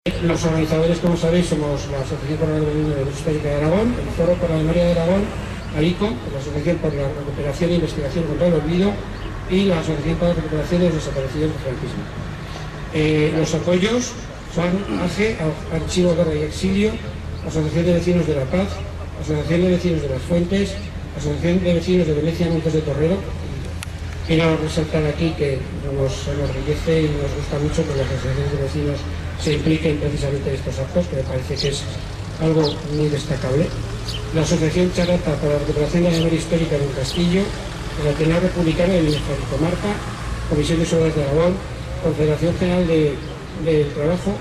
Los organizadores, como sabéis, somos la Asociación por la Memoria Histórica de Aragón, el Foro por la Memoria de Aragón, AICO, la Asociación por la Recuperación e Investigación contra el Olvido y la Asociación por la Recuperación de los Desaparecidos del Franquismo. Los apoyos son AGE, Archivo, Guerra y Exilio, Asociación de Vecinos de la Paz, Asociación de Vecinos de las Fuentes, Asociación de Vecinos de Venecia, Montes de Torrero. Quiero resaltar aquí que nos enorgullece y nos gusta mucho que las asociaciones de vecinos se impliquen precisamente en estos actos, que me parece que es algo muy destacable. La Asociación Charata para la Recuperación de la Memoria Histórica de un Castillo, el Ateneo Republicano de Mineja y Comarca, Comisión de Obras de Aragón, Confederación General del Trabajo,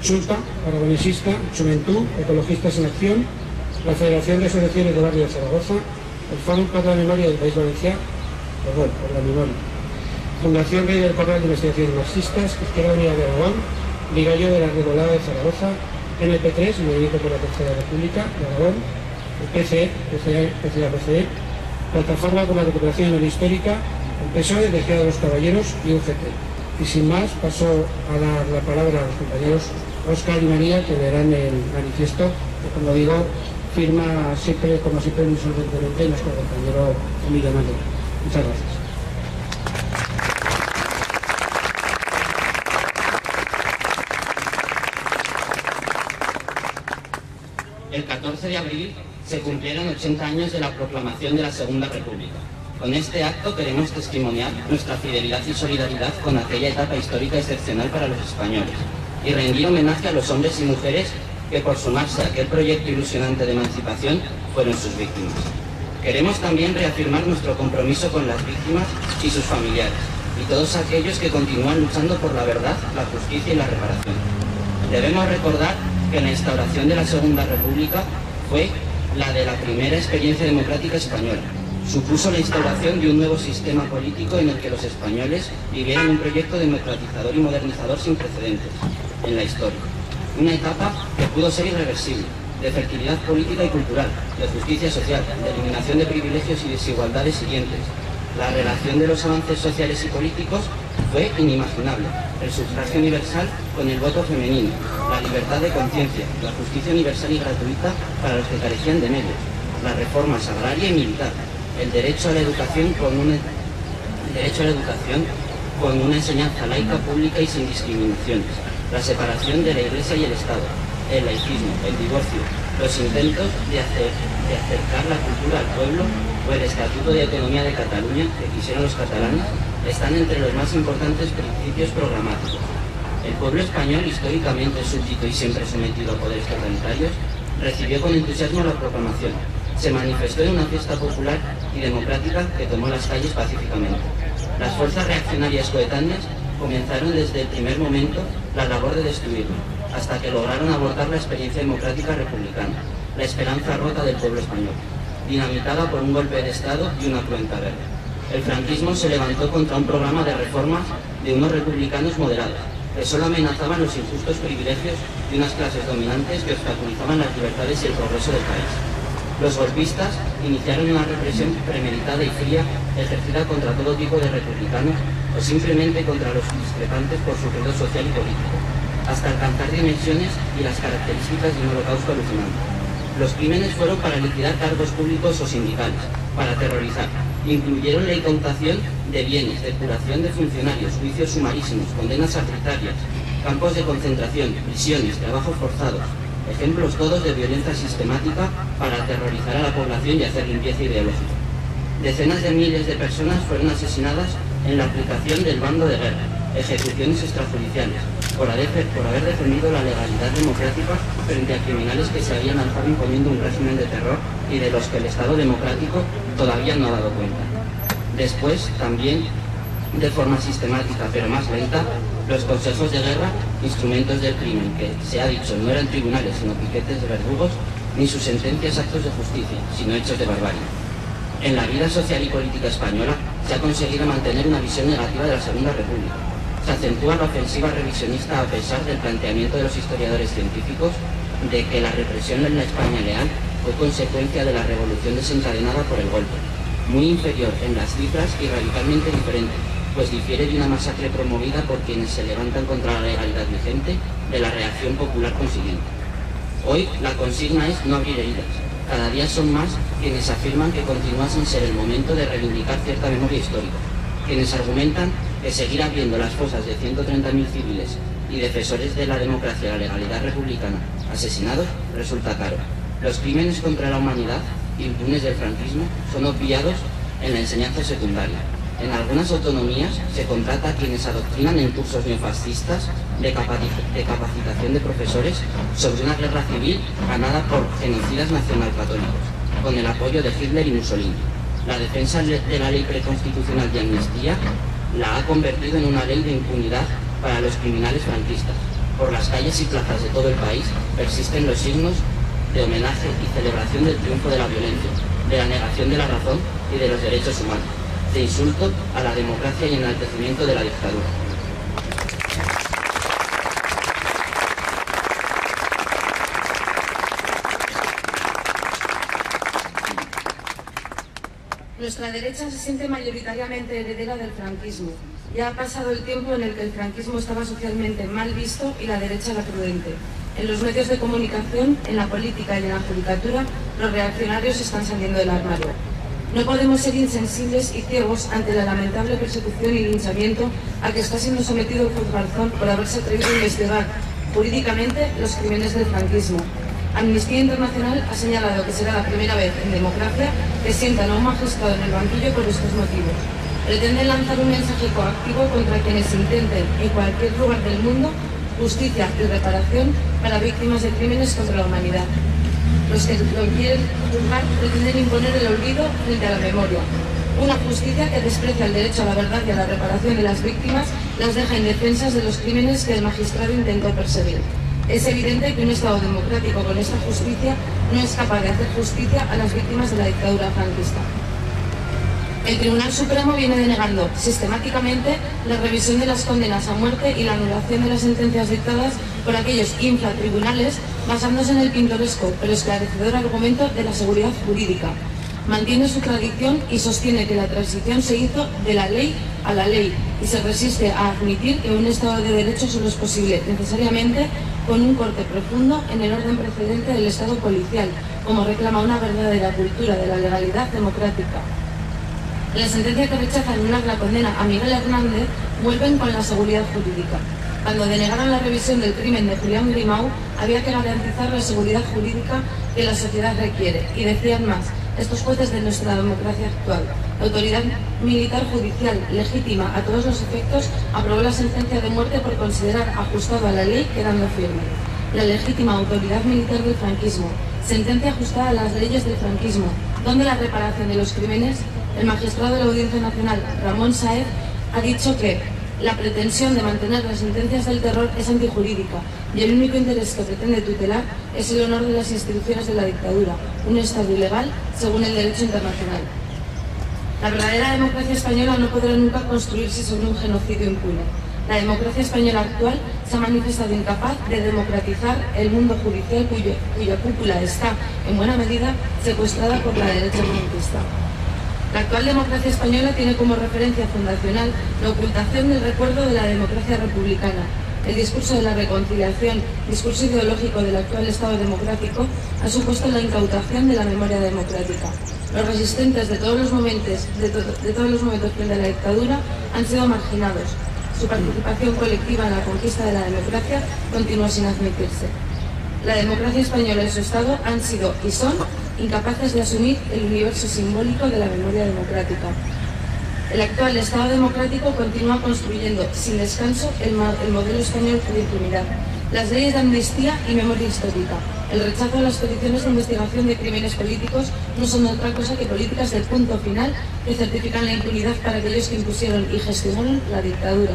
Chulpa, Aragonesista, Chumentú, Ecologistas en Acción, la Federación de Asociaciones de Barrio de Zaragoza, el Foro para la Memoria del País Valenciano, por la memoria, Fundación Rey del Corral de Investigaciones Marxistas, Izquierda Unida de Aragón, Ligallo de la Revolada de Zaragoza, MP3, Movimiento por la Tercera República de Aragón, el PCA-PCE, Plataforma por la Recuperación de la Histórica, el PSOE, Tejeda de los Caballeros y UGT. Y sin más, paso a dar la palabra a los compañeros Óscar y María, que verán el manifiesto, que como digo, firma siempre, como siempre, muy solventemente nuestro compañero Emilio Manuel. Muchas gracias. El 14 de abril se cumplieron 80 años de la proclamación de la Segunda República. Con este acto queremos testimoniar nuestra fidelidad y solidaridad con aquella etapa histórica excepcional para los españoles y rendir homenaje a los hombres y mujeres que por sumarse a aquel proyecto ilusionante de emancipación fueron sus víctimas. Queremos también reafirmar nuestro compromiso con las víctimas y sus familiares, y todos aquellos que continúan luchando por la verdad, la justicia y la reparación. Debemos recordar que la instauración de la Segunda República fue la de la primera experiencia democrática española. Supuso la instauración de un nuevo sistema político en el que los españoles vivieran un proyecto democratizador y modernizador sin precedentes en la historia. Una etapa que pudo ser irreversible, de fertilidad política y cultural, de justicia social, de eliminación de privilegios y desigualdades siguientes. La relación de los avances sociales y políticos fue inimaginable. El sufragio universal con el voto femenino, la libertad de conciencia, la justicia universal y gratuita para los que carecían de medios, las reformas agraria y militar, el derecho a la educación con una enseñanza laica, pública y sin discriminaciones, la separación de la Iglesia y el Estado, el laicismo, el divorcio, los intentos de acercar la cultura al pueblo o el Estatuto de Autonomía de Cataluña que quisieron los catalanes están entre los más importantes principios programáticos. El pueblo español, históricamente súbdito y siempre sometido a poderes totalitarios, recibió con entusiasmo la proclamación. Se manifestó en una fiesta popular y democrática que tomó las calles pacíficamente. Las fuerzas reaccionarias coetáneas comenzaron desde el primer momento la labor de destruirlo, hasta que lograron abortar la experiencia democrática republicana, la esperanza rota del pueblo español, dinamitada por un golpe de Estado y una cruenta guerra. El franquismo se levantó contra un programa de reformas de unos republicanos moderados, que solo amenazaban los injustos privilegios de unas clases dominantes que obstaculizaban las libertades y el progreso del país. Los golpistas iniciaron una represión premeditada y fría ejercida contra todo tipo de republicanos o simplemente contra los discrepantes por su credo social y político, hasta alcanzar dimensiones y las características de un holocausto alucinante. Los crímenes fueron para liquidar cargos públicos o sindicales, para aterrorizar. Incluyeron la incautación de bienes, depuración de funcionarios, juicios sumarísimos, condenas arbitrarias, campos de concentración, prisiones, trabajos forzados, ejemplos todos de violencia sistemática para aterrorizar a la población y hacer limpieza ideológica. Decenas de miles de personas fueron asesinadas en la aplicación del bando de guerra, ejecuciones extrajudiciales, por haber defendido la legalidad democrática frente a criminales que se habían alzado imponiendo un régimen de terror y de los que el Estado democrático todavía no ha dado cuenta. Después, también, de forma sistemática pero más lenta, los consejos de guerra, instrumentos del crimen que, se ha dicho, no eran tribunales sino piquetes de verdugos, ni sus sentencias actos de justicia, sino hechos de barbarie. En la vida social y política española se ha conseguido mantener una visión negativa de la Segunda República. Se acentúa la ofensiva revisionista a pesar del planteamiento de los historiadores científicos de que la represión en la España leal fue consecuencia de la revolución desencadenada por el golpe, muy inferior en las cifras y radicalmente diferente, pues difiere de una masacre promovida por quienes se levantan contra la legalidad vigente de la reacción popular consiguiente. Hoy la consigna es no abrir heridas. Cada día son más quienes afirman que continúa sin ser el momento de reivindicar cierta memoria histórica, quienes argumentan que seguir abriendo las fosas de 130.000 civiles y defensores de la democracia y la legalidad republicana asesinados resulta caro. Los crímenes contra la humanidad impunes del franquismo son obviados en la enseñanza secundaria. En algunas autonomías se contrata a quienes adoctrinan en cursos neofascistas de capacitación de profesores sobre una guerra civil ganada por genocidas nacionalcatólicos, con el apoyo de Hitler y Mussolini. La defensa de la ley preconstitucional de amnistía la ha convertido en una ley de impunidad para los criminales franquistas. Por las calles y plazas de todo el país persisten los signos de homenaje y celebración del triunfo de la violencia, de la negación de la razón y de los derechos humanos, de insulto a la democracia y enaltecimiento de la dictadura. Nuestra derecha se siente mayoritariamente heredera del franquismo. Ya ha pasado el tiempo en el que el franquismo estaba socialmente mal visto y la derecha era prudente. En los medios de comunicación, en la política y en la judicatura, los reaccionarios están saliendo del armario. No podemos ser insensibles y ciegos ante la lamentable persecución y linchamiento a que está siendo sometido el juez Garzón por haberse atrevido a investigar jurídicamente los crímenes del franquismo. Amnistía Internacional ha señalado que será la primera vez en democracia que sientan a un magistrado en el banquillo por estos motivos. Pretenden lanzar un mensaje coactivo contra quienes intenten, en cualquier lugar del mundo, justicia y reparación para víctimas de crímenes contra la humanidad. Los que lo quieren juzgar pretenden imponer el olvido frente a la memoria. Una justicia que desprecia el derecho a la verdad y a la reparación de las víctimas las deja indefensas de los crímenes que el magistrado intentó perseguir. Es evidente que un Estado democrático con esta justicia no es capaz de hacer justicia a las víctimas de la dictadura franquista. El Tribunal Supremo viene denegando sistemáticamente la revisión de las condenas a muerte y la anulación de las sentencias dictadas por aquellos infratribunales basándose en el pintoresco pero esclarecedor argumento de la seguridad jurídica. Mantiene su tradición y sostiene que la transición se hizo de la ley a la ley y se resiste a admitir que un Estado de Derecho solo es posible necesariamente con un corte profundo en el orden precedente del Estado policial, como reclama una verdadera cultura de la legalidad democrática. En la sentencia que rechaza anular la condena a Miguel Hernández vuelven con la seguridad jurídica. Cuando denegaron la revisión del crimen de Julián Grimau, había que garantizar la seguridad jurídica que la sociedad requiere. Y decían más, estos jueces de nuestra democracia actual, la autoridad militar judicial legítima a todos los efectos, aprobó la sentencia de muerte por considerar ajustado a la ley quedando firme. La legítima autoridad militar del franquismo, sentencia ajustada a las leyes del franquismo, donde la reparación de los crímenes. El magistrado de la Audiencia Nacional, Ramón Sáez, ha dicho que la pretensión de mantener las sentencias del terror es antijurídica y el único interés que pretende tutelar es el honor de las instituciones de la dictadura, un Estado ilegal según el derecho internacional. La verdadera democracia española no podrá nunca construirse sobre un genocidio impune. La democracia española actual se ha manifestado incapaz de democratizar el mundo judicial cuya cúpula está, en buena medida, secuestrada por la derecha franquista. La actual democracia española tiene como referencia fundacional la ocultación del recuerdo de la democracia republicana. El discurso de la reconciliación, discurso ideológico del actual Estado democrático, ha supuesto la incautación de la memoria democrática. Los resistentes de todos los momentos frente a la dictadura han sido marginados. Su participación colectiva en la conquista de la democracia continúa sin admitirse. La democracia española y su Estado han sido y son incapaces de asumir el universo simbólico de la memoria democrática. El actual Estado democrático continúa construyendo sin descanso el modelo español de impunidad, las leyes de amnistía y memoria histórica. El rechazo a las peticiones de investigación de crímenes políticos no son otra cosa que políticas de punto final que certifican la impunidad para aquellos que impusieron y gestionaron la dictadura.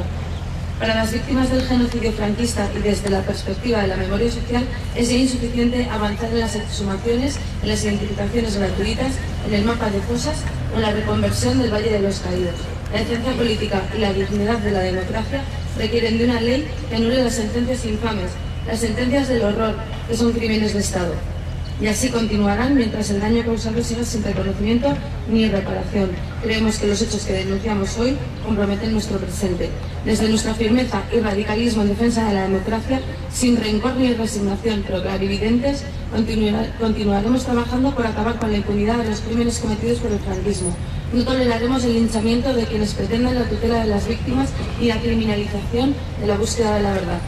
Para las víctimas del genocidio franquista y desde la perspectiva de la memoria social es ya insuficiente avanzar en las exhumaciones, en las identificaciones gratuitas, en el mapa de fosas o en la reconversión del Valle de los Caídos. La decencia política y la dignidad de la democracia requieren de una ley que anule las sentencias infames, las sentencias del horror, que son crímenes de Estado. Y así continuarán mientras el daño causado siga sin reconocimiento ni reparación. Creemos que los hechos que denunciamos hoy comprometen nuestro presente. Desde nuestra firmeza y radicalismo en defensa de la democracia, sin rencor ni resignación, pero clarividentes, continuaremos trabajando por acabar con la impunidad de los crímenes cometidos por el franquismo. No toleraremos el linchamiento de quienes pretenden la tutela de las víctimas y la criminalización de la búsqueda de la verdad.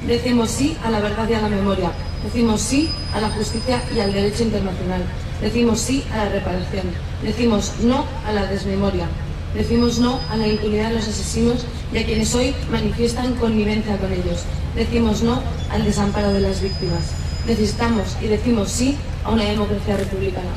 Decimos sí a la verdad y a la memoria. Decimos sí a la justicia y al derecho internacional. Decimos sí a la reparación. Decimos no a la desmemoria. Decimos no a la impunidad de los asesinos y a quienes hoy manifiestan connivencia con ellos. Decimos no al desamparo de las víctimas. Necesitamos y decimos sí a una democracia republicana.